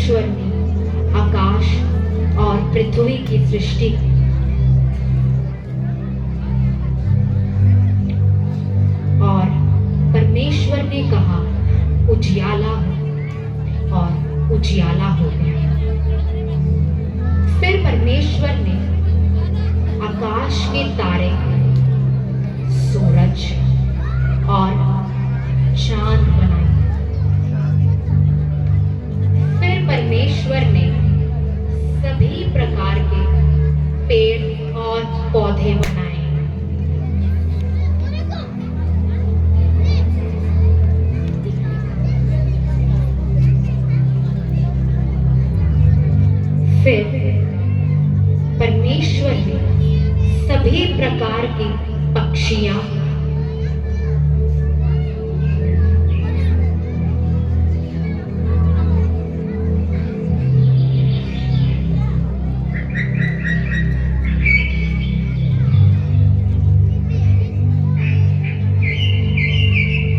परमेश्वर ने आकाश और पृथ्वी की सृष्टि की। और परमेश्वर ने कहा उजियाला हो, और उजियाला हो गया। फिर परमेश्वर ने आकाश के तारे, सूरज और चांद बनाए। फिर परमेश्वर ने सभी प्रकार के पेड़ और पौधे बनाए। फिर परमेश्वर ने सभी प्रकार की पक्षियां,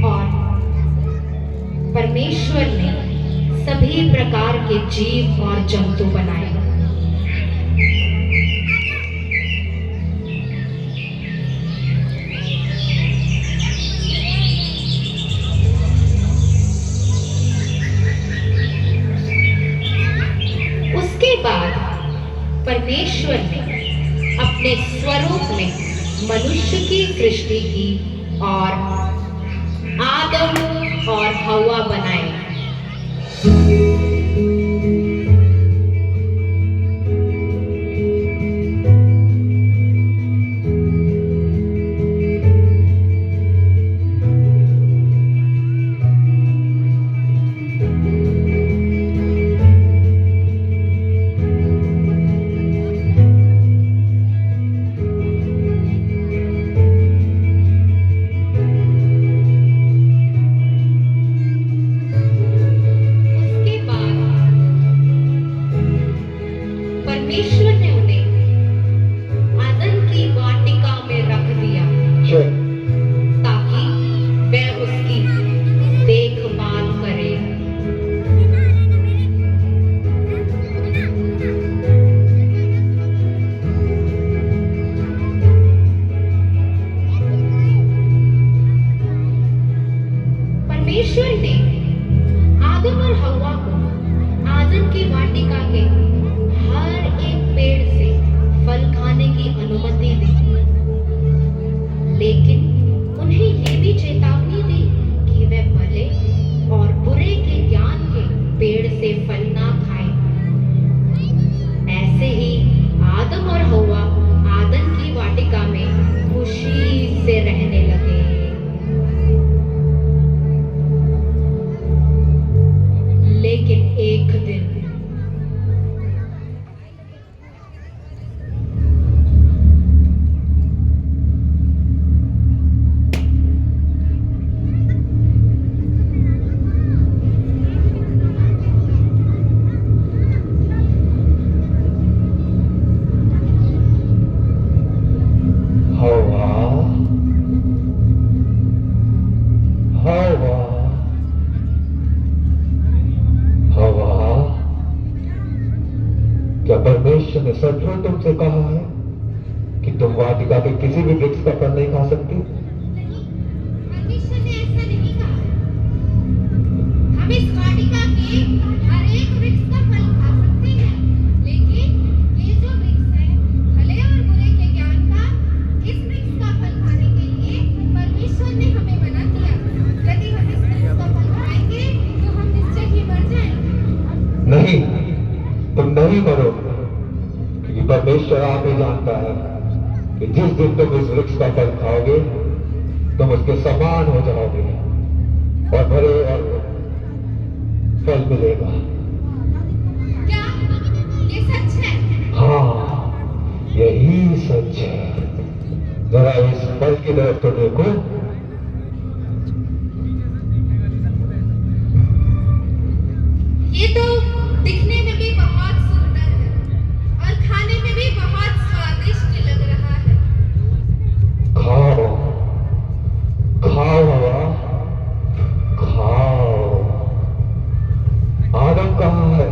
और परमेश्वर ने सभी प्रकार के जीव और जंतु बनाए। उसके बाद परमेश्वर ने अपने स्वरूप में मनुष्य की सृष्टि की और आदम और हव्वा बनाए। परमेश्वर ने उन्हें आदन की वाटिका में रख दिया ताकि वह उसकी देखभाल करे। परमेश्वर ने आदम और हव्वा को आदन की वाटिका के हर एक पेड़ से फल खाने की अनुमति दी, लेकिन उन्हें यह भी चेतावनी दी कि वे भले और बुरे के ज्ञान के पेड़ से फल ना खाएं। ऐसे ही आदम और हव्वा आदन की वाटिका में खुशी से रहने लगे। लेकिन एक दिन क्या परमेश्वर ने सचमुच तुमसे कहा है कि तुम वाटिका के किसी भी वृक्ष का फल नहीं खा सकती? परमेश्वर ने ऐसा नहीं कहा। हम इस वाटिका के हर एक वृक्ष का फल खा सकते हैं, लेकिन ये जो वृक्ष है भले और बुरे के ज्ञान का, इस वृक्ष का फल खाने के लिए परमेश्वर ने हमें मना किया। यदि हम इस वृक्ष का फल खाएंगे तो हम निश्चय ही मर जाएंगे। नहीं, तुम नहीं मरोगे, क्योंकि परमेश्वर आप ही जानता है कि जिस दिन तुम इस वृक्ष का फल खाओगे तुम उसके समान हो जाओगे और भले और फल मिलेगा। क्या ये सच है? हाँ, यही सच है। जरा इस फल की तरफ तो देखो। ये तो दिखने में भी बहुत सुंदर है और खाने में भी बहुत स्वादिष्ट लग रहा है। खाओ, खाओ हवा, खाओ। आदम कहाँ है?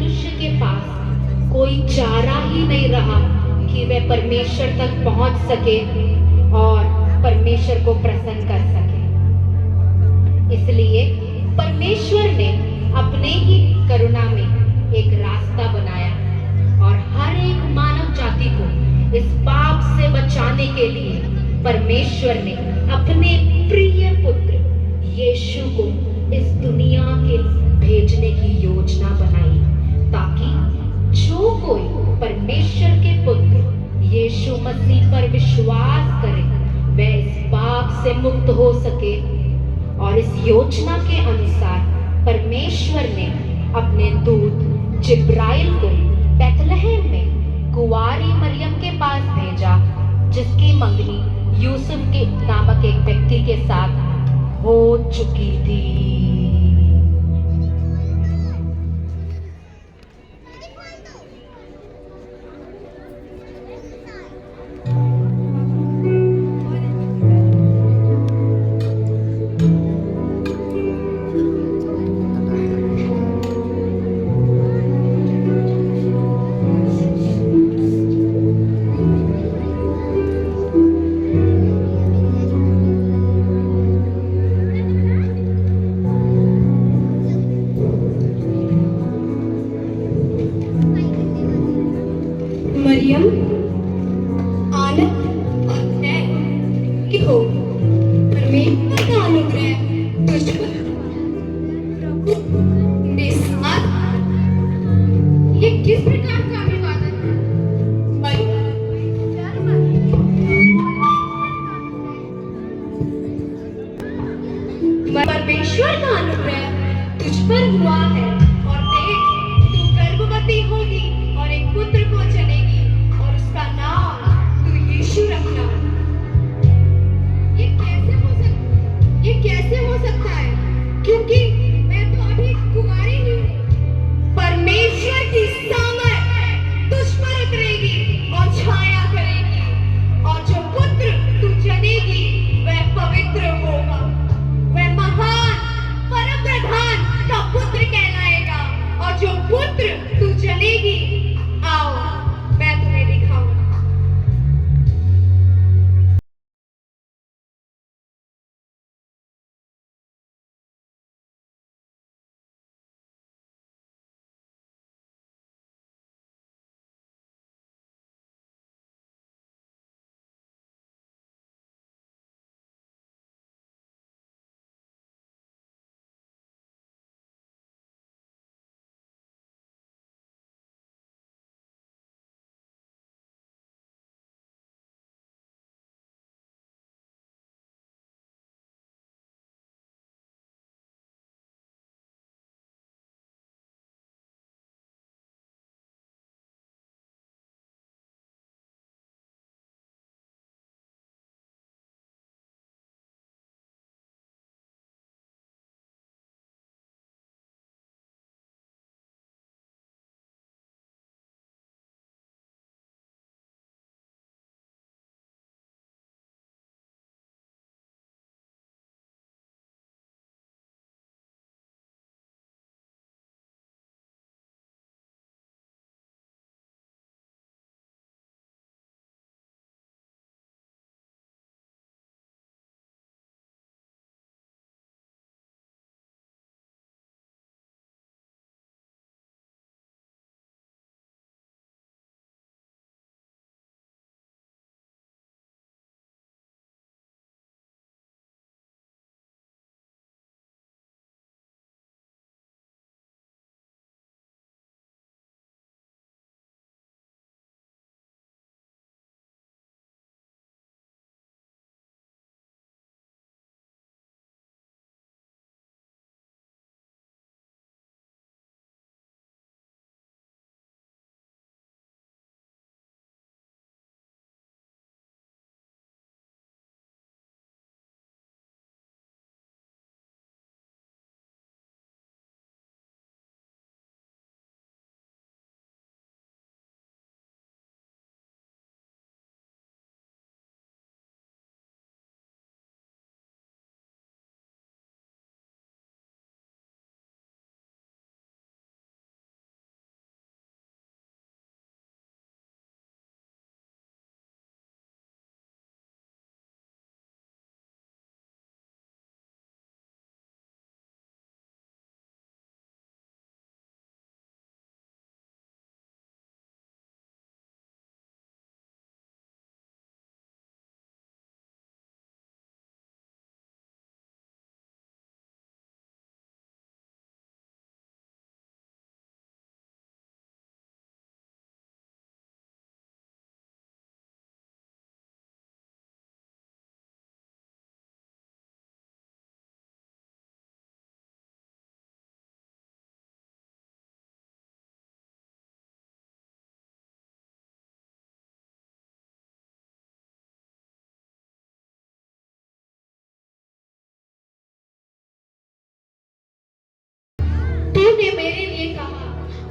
मनुष्य के पास कोई चारा ही नहीं रहा कि वह परमेश्वर तक पहुंच सके और परमेश्वर को प्रसन्न कर सके। इसलिए परमेश्वर ने अपने ही करुणा में एक रास्ता बनाया और हर एक मानव जाति को इस पाप से बचाने के लिए परमेश्वर ने अपने प्रिय पुत्र यीशु को इस दुनिया के भेजने की योजना बनाई, ताकि जो कोई परमेश्वर के पुत्र यीशु मसीह पर विश्वास करे वह इस पाप से मुक्त हो सके। और इस योजना के अनुसार परमेश्वर ने अपने दूत जिब्राइल को बैतलहम में कुंवारी मरियम के पास भेजा, जिसकी मंगनी यूसुफ के नामक एक व्यक्ति के साथ हो चुकी थी। मरियम आनंद है कि हो परमेश्वर का अनुग्रह तुझ पर, प्रभु तेरे साथ। ये किस प्रकार का अभिवादन है? परमेश्वर का अनुग्रह तुझ पर हुआ है और देख, तू गर्भवती होगी और एक पुत्र को जनेगी और उसका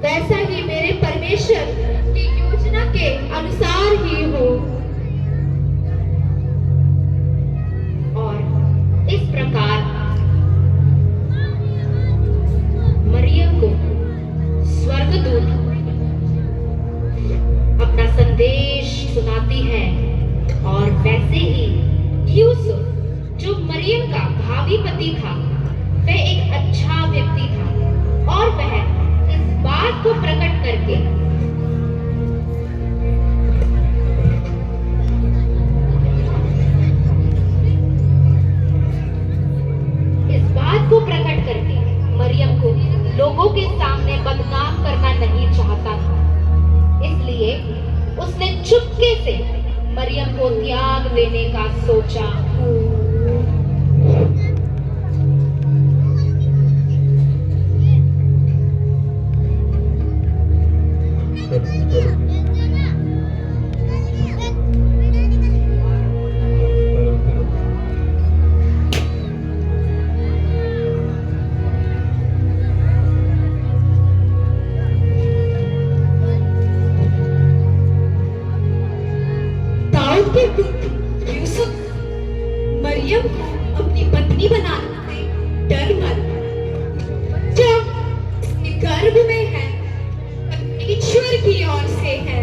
वैसा ही मेरे परमेश्वर की योजना के अनुसार ही हो। और इस प्रकार मरियम को स्वर्गदूत अपना संदेश सुनाती है। और वैसे ही यूसुफ, जो मरियम का भावी पति था, वह एक अच्छा व्यक्ति था और वह इस बात को प्रकट करके मरियम को लोगों के सामने बदनाम करना नहीं चाहता था। इसलिए उसने चुपके से मरियम को त्याग देने का सोचा। यूसुफ मरियम को अपनी पत्नी बनाने से डर मत। जब उसके गर्भ में है, ईश्वर की ओर से है।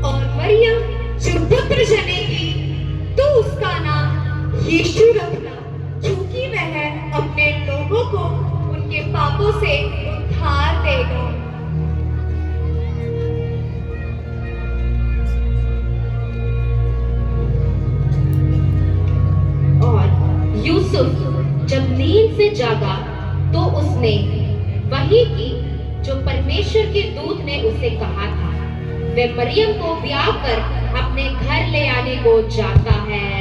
और मरियम जो पुत्र जनेगी तो उसका नाम यीशु रखना, क्योंकि वह अपने लोगों को उनके पापों से उद्धार देगा। यूसुफ जब नींद से जागा तो उसने वही की जो परमेश्वर के दूत ने उसे कहा था। वह मरियम को ब्याह कर अपने घर ले आने को जाता है।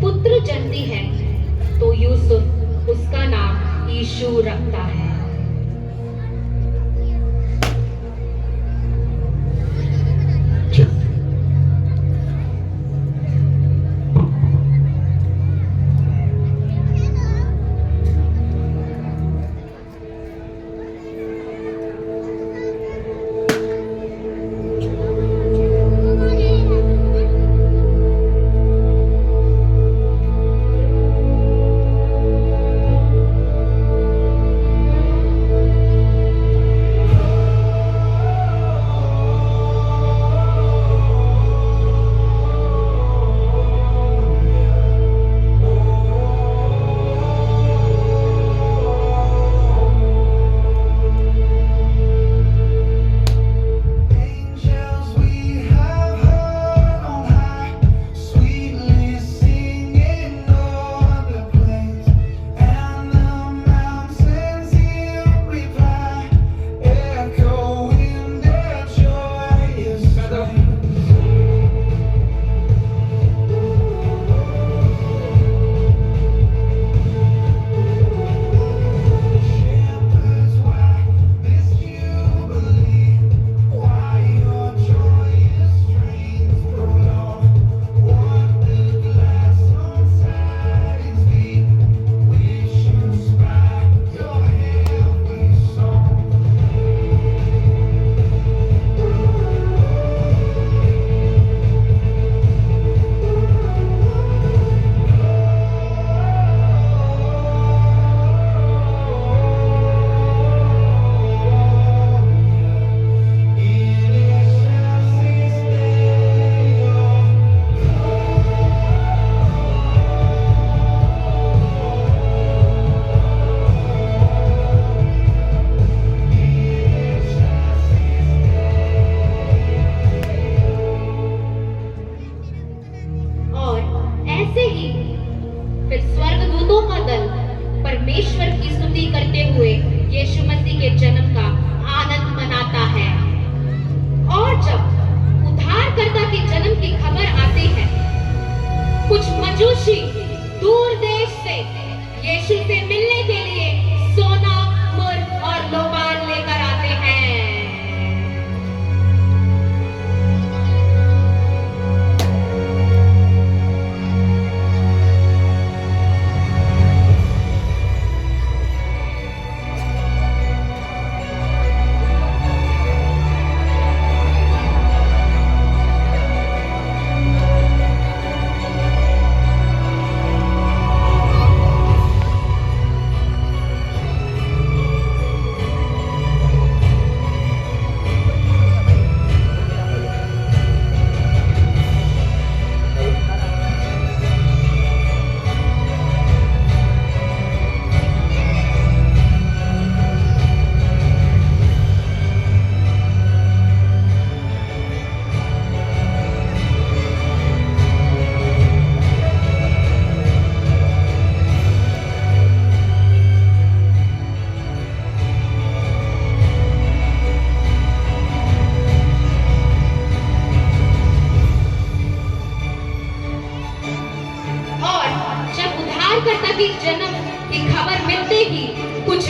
पुत्र जन्मती है तो यूसुफ उसका नाम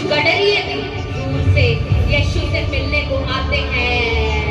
गडरिये भी दूर से यीशु से मिलने को आते हैं।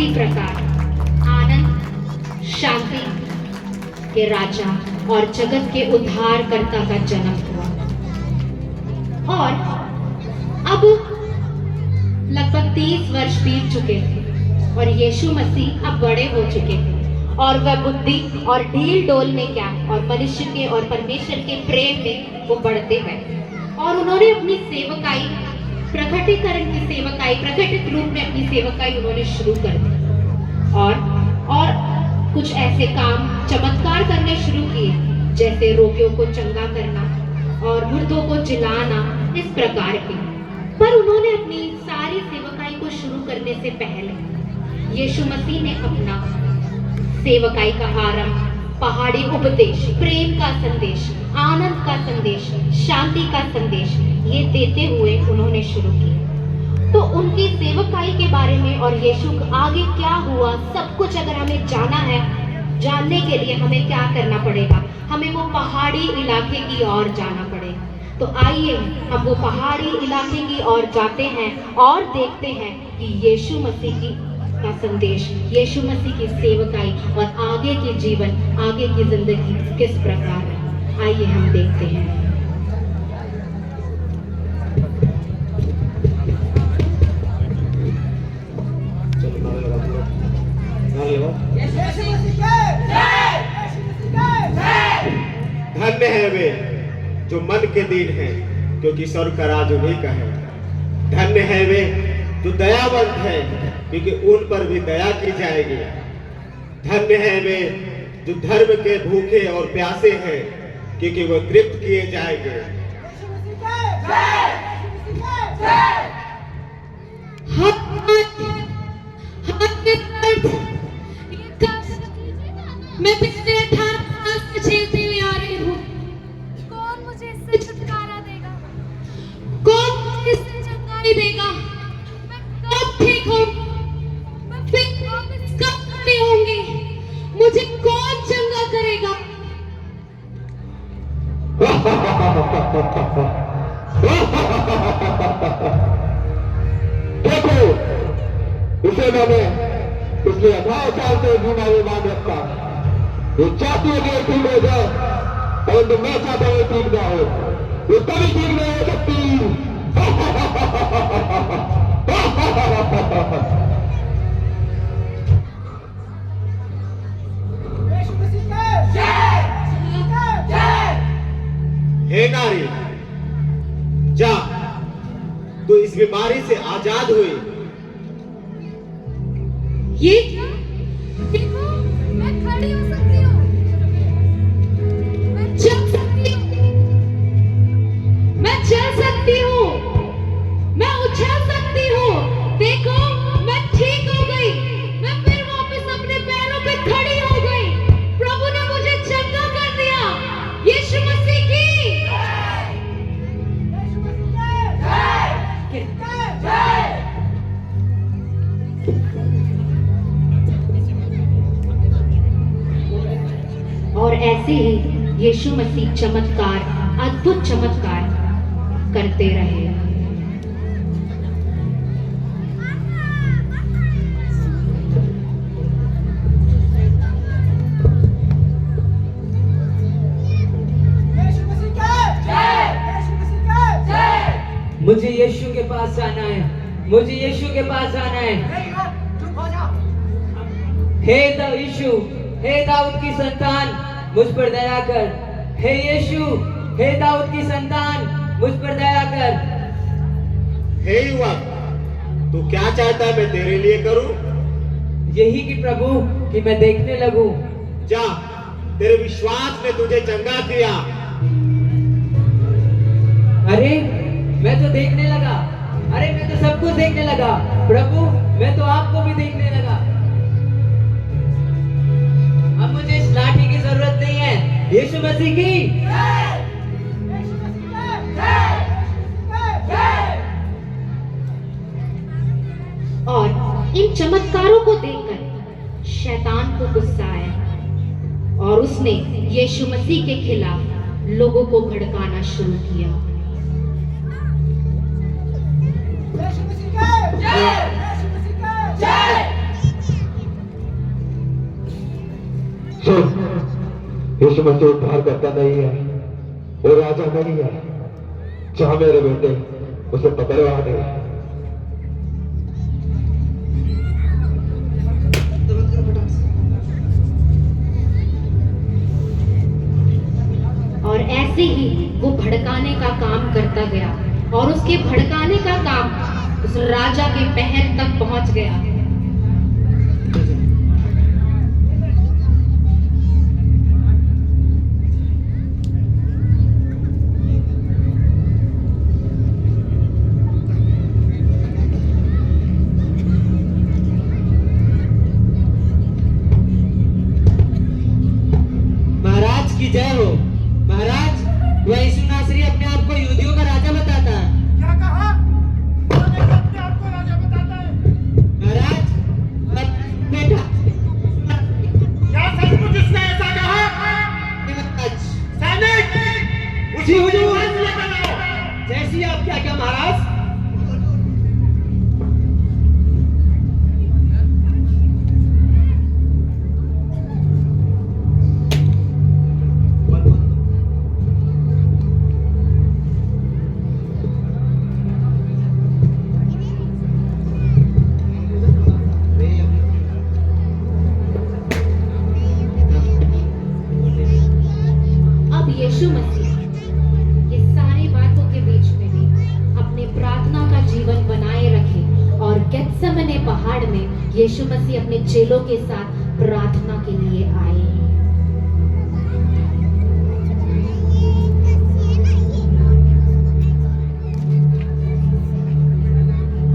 इसी प्रकार आनंद, शांति के राजा और जगत के उद्धारकर्ता का जन्म हुआ। और अब लगभग 30 वर्ष बीत चुके थे और यीशु मसीह अब बड़े हो चुके थे और वह बुद्धि और ढील डोल में क्या और मनुष्य के और परमेश्वर के प्रेम में वो बढ़ते गए और उन्होंने अपनी सेवकाई प्रकटीकरण की सेवकाई प्रकटित रूप में अपनी सेवकाई उन्होंने शुरू कर दी और कुछ ऐसे काम चमत्कार करने शुरू किए जैसे रोगियों को चंगा करना और मुर्दों को जिलाना, इस प्रकार के। पर उन्होंने अपनी सारी सेवकाई को शुरू करने से पहले यीशु मसीह ने अपना सेवकाई का आरंभ पहाड़ी उपदेश, प्रेम का संदेश, आनंद का संदेश, शांति का संदेश ये देते हुए उन्होंने शुरू किया। तो उनकी सेवकाई के बारे में और यीशु आगे क्या हुआ सब कुछ अगर हमें जाना है, जानने के लिए हमें क्या करना पड़ेगा, हमें वो पहाड़ी इलाके की ओर जाना पड़ेगा। तो आइए हम वो पहाड़ी इलाके की ओर जाते हैं और देखते हैं कि यीशु मसीह का संदेश, यीशु मसीह की सेवकाई और आगे के जीवन, आगे की जिंदगी किस प्रकार है। आइए हम देखते हैं। धन्य है वे जो मन के दीन हैं, क्योंकि स्वर्ग का राज उन्हीं का है। धन्य है वे जो दयावंत हैं, क्योंकि उन पर भी दया की जाएगी। धन्य है वे जो धर्म के भूखे और प्यासे हैं, क्योंकि वह तृप्त किए जाएंगे। मैं पिछले 18 साल से झेलती हुई आ रही हूँ। कौन मुझे इससे छुटकारा देगा? कौन मुझे इससे चंगाई देगा? मैं कब ठीक हूँ? फिर कब खड़ी होंगी? मुझे कौन चंगा करेगा? देखो, इसे मैंने पिछले 18 साल से बीमारी मान रखा। ये चाहती है कि ये ठीक हो जाए, परंतु मैं चाहता हूँ ठीक ना हो। ये कभी ठीक नहीं हो सकती। हे नारी, जा, तू इस बीमारी से आजाद हुई। ये देखो, मैं खड़ी हो सकती हूँ, मैं चल सकती हूँ, मैं चल सकती हूँ, मैं उछल सकती हूँ। देखो, मैं ठीक हो गई, मैं फिर वापस अपने पैरों पे खड़ी हो गई। प्रभु ने मुझे चंगा कर दिया। यीशु मसीह की और ऐसे ही यीशु मसीह चमत्कार, अद्भुत चमत्कार करते रहे। मुझे यीशु के पास जाना है, मुझे यीशु के पास जाना है। हे यीशु, हे दाऊद की संतान, मुझ पर दया कर। हे यीशु, हे दाऊद की संतान, मुझ पर दया कर। हे युवक, तू क्या चाहता है मैं तेरे लिए करूं? यही कि प्रभु कि मैं देखने लगूं। जा, तेरे विश्वास ने तुझे चंगा किया। अरे मैं तो देखने लगा, अरे मैं तो सब कुछ देखने लगा। प्रभु, मैं तो आपको भी देखने लगा। अब मुझे इस लाठी की जरूरत नहीं है। यीशु मसीह की और इन चमत्कारों को देखकर शैतान को गुस्सा आया और उसने यीशु मसीह के खिलाफ लोगों को भड़काना शुरू किया। यीशु मसीह उद्धार करता नहीं है, वो राजा नहीं है। जहां मेरे बेटे उसे पकड़वा दे। और ऐसे ही वो भड़काने का काम करता गया और उसके भड़काने का काम उस राजा के महल तक पहुंच गया। महाराज की जय हो। महाराज, वह यीशु नासरी अपने आप को यहूदियों का राजा बताता है। क्या कहा? कौन है जो अपने आप को राजा बताता है? महाराज, बेटा क्या सचमुच उसने ऐसा कहा? महाराज, सैनिक, जी हुजूर। फैसले कराओ। जैसी आपकी आज्ञा महाराज। अब यीशु मसीह ये सारी बातों के बीच में भी अपने प्रार्थना का जीवन बनाए रखे और गेत्सेमने पहाड़ में यीशु मसीह अपने चेलों के साथ प्रार्थना के लिए आए।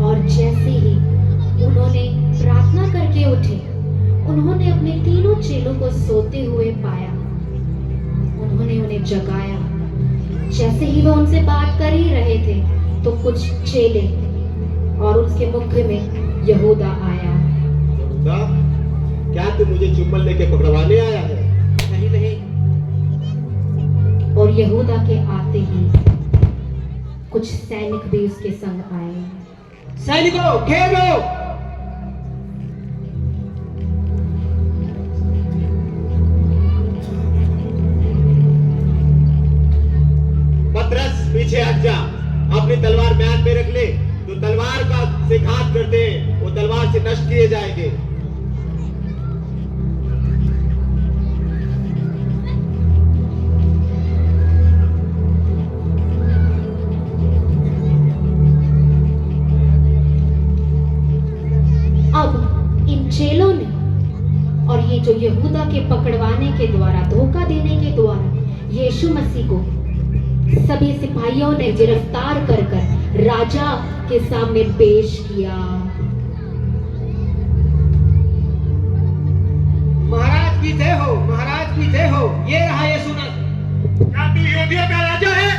और जैसे ही उन्होंने प्रार्थना करके उठे, उन्होंने अपने तीनों चेलों को सोते हुए पाया। उन्होंने उन्हें जगाया। जैसे ही वह उनसे बात कर ही रहे थे तो कुछ चेले और उसके मुख्य में यहूदा आया। यहूदा, क्या तू मुझे चुम्बन लेके पकड़वाने आया है? नहीं नहीं। और यहूदा के आते ही कुछ सैनिक भी उसके संग आए। सैनिकों, घेरो। पतरस, पीछे हट जा। अपनी तलवार म्यान में रख ले। तो तलवार का से घात करते हैं, वो तलवार से नष्ट किए जाएंगे। अब इन चेलों ने और ये जो यहूदा के पकड़वाने के द्वारा, धोखा देने के द्वारा यीशु मसीह को सभी सिपाहियों ने गिरफ्तार कर राजा के सामने पेश किया। महाराज की जय हो, महाराज की जय हो। ये रहा यीशु नासरी। क्या तू यहूदियों का राजा है?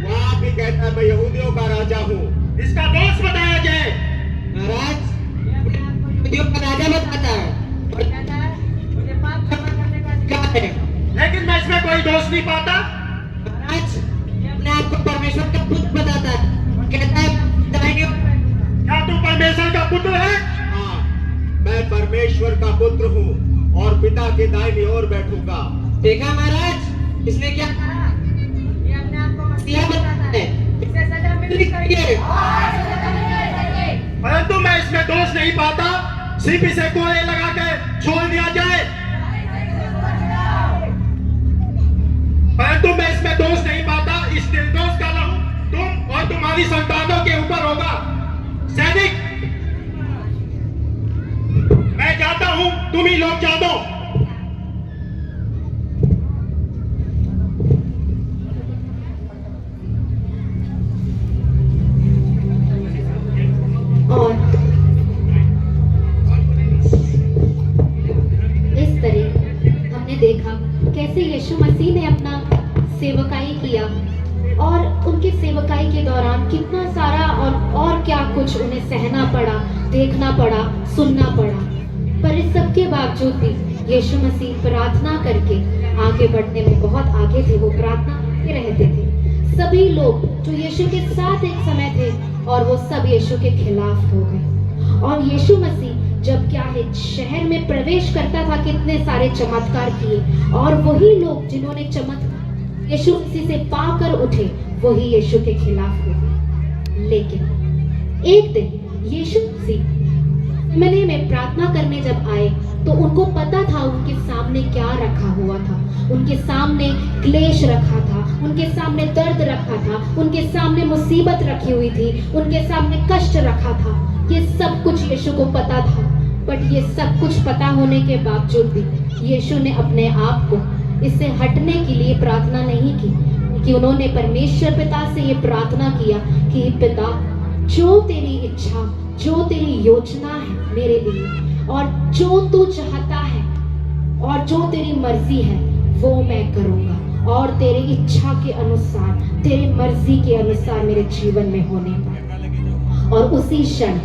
वो आप ही कहता है मैं यहूदियों का राजा हूँ। इसका दोष बताया जाए। महाराज, ये अपने आप को यहूदियों का राजा बताता है और कहता है मुझे पाप क्षमा करने का अधिकार है। लेकिन मैं इसमें कोई दोष नहीं पाता। महाराज, ये अपने आप को परमेश्वर का पुत्र बताता है और कहता है दाहिनी ओर बैठूंगा। क्या तू परमेश्वर का पुत्र है? हाँ, मैं परमेश्वर का पुत्र हूँ और पिता के दाहिनी ओर बैठूंगा। देखा महाराज, इसने क्या कहा? ये अपने आप को मसीहा बताता है। इसे सजा मिलनी चाहिए। परंतु मैं इसमें दोष नहीं पाता। सिर्फ इसे कोड़े लगा के छोड़ दिया जाए। परंतु मैं इसमें दोष नहीं पाता। इस निर्दोष का लहू तुम और तुम्हारी संतानों के ऊपर होगा। सैनिक, मैं जाता हूं, तुम ही लोग जा दो। और इस तरह हमने देखा कैसे यीशु मसीह ने अपना सेवकाई किया और उनकी सेवकाई के दौरान कितना सारा और क्या कुछ उन्हें सहना पड़ा, देखना पड़ा, सुनना पड़ा। पर इस सब के बावजूद भी यीशु मसीह प्रार्थना करके आगे बढ़ने में बहुत आगे थे। वो प्रार्थना करते रहते थे। सभी लोग जो यीशु के साथ एक समय थे और वो सब यीशु के खिलाफ हो गए और यीशु मसीह जब क्या है शहर में प्रवेश करता था कितने सारे चमत्कार किए और वही लोग जिन्होंने चमत्कार यीशु मसीह से पाकर उठे वही यीशु के खिलाफ हुए। लेकिन एक दिन यीशु मसीह मने में प्रार्थना करने जब आए तो उनको पता था उनके सामने क्या रखा हुआ था। उनके सामने क्लेश रखा था, उनके सामने दर्द रखा था, उनके सामने मुसीबत रखी हुई थी, उनके सामने कष्ट रखा था। ये सब कुछ यीशु को पता था। बट ये सब कुछ पता होने के बावजूद भी यीशु ने अपने आप को इससे हटने के लिए प्रार्थना नहीं की, कि उन्होंने परमेश्वर पिता से ये प्रार्थना किया कि पिता, जो तेरी इच्छा, जो तेरी योजना है मेरे लिए और जो तू चाहता है और जो तेरी मर्जी है वो मैं करूंगा और तेरी इच्छा के अनुसार, तेरी मर्जी के अनुसार मेरे जीवन में होने पाए। और उसी क्षण